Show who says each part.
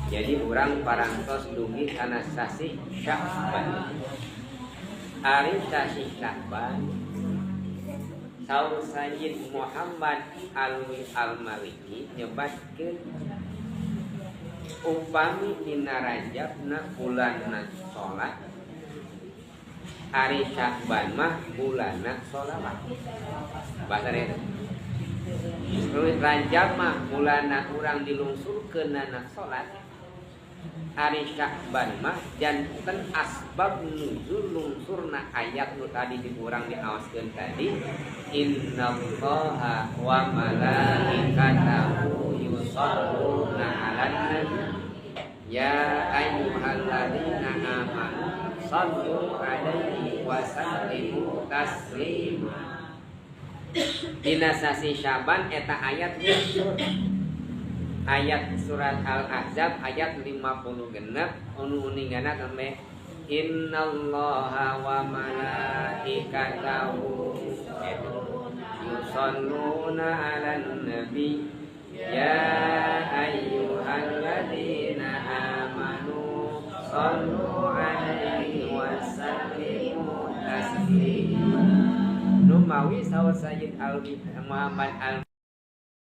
Speaker 1: Jadi urang parantos dugi kana sasi Sya'ban. Ari sasi Sya'ban Saur Sayyid Muhammad Alwi Al-Maliki nyebatkeun upami dina Rajabna bulanna salat, ari Sya'ban mah bulanna sholawat. Bahasa itu. Rajab mah bulanna urang dilungsurkeunana salat, ari Sya'ban mah janten asbab nuzul lungsurna ayat nu tadi diurang diaoskeun tadi. Innallaha wa malaikatahu yusholluna 'alan nabi ya ayyuhalladzina amanu shallu 'alaihi wa sallimu taslima. Dina sasi Sya'ban eta ayat nuzul. Ayat surat Al-Ahzab ayat 50 genep anu uningana kemeh innallaha wa malaikatahu yusholluna 'alan nabi ya ayyuhalladzina amanu shallu 'alaihi wa sallimu taslima. Numawi saur Sayyid Muhammad Al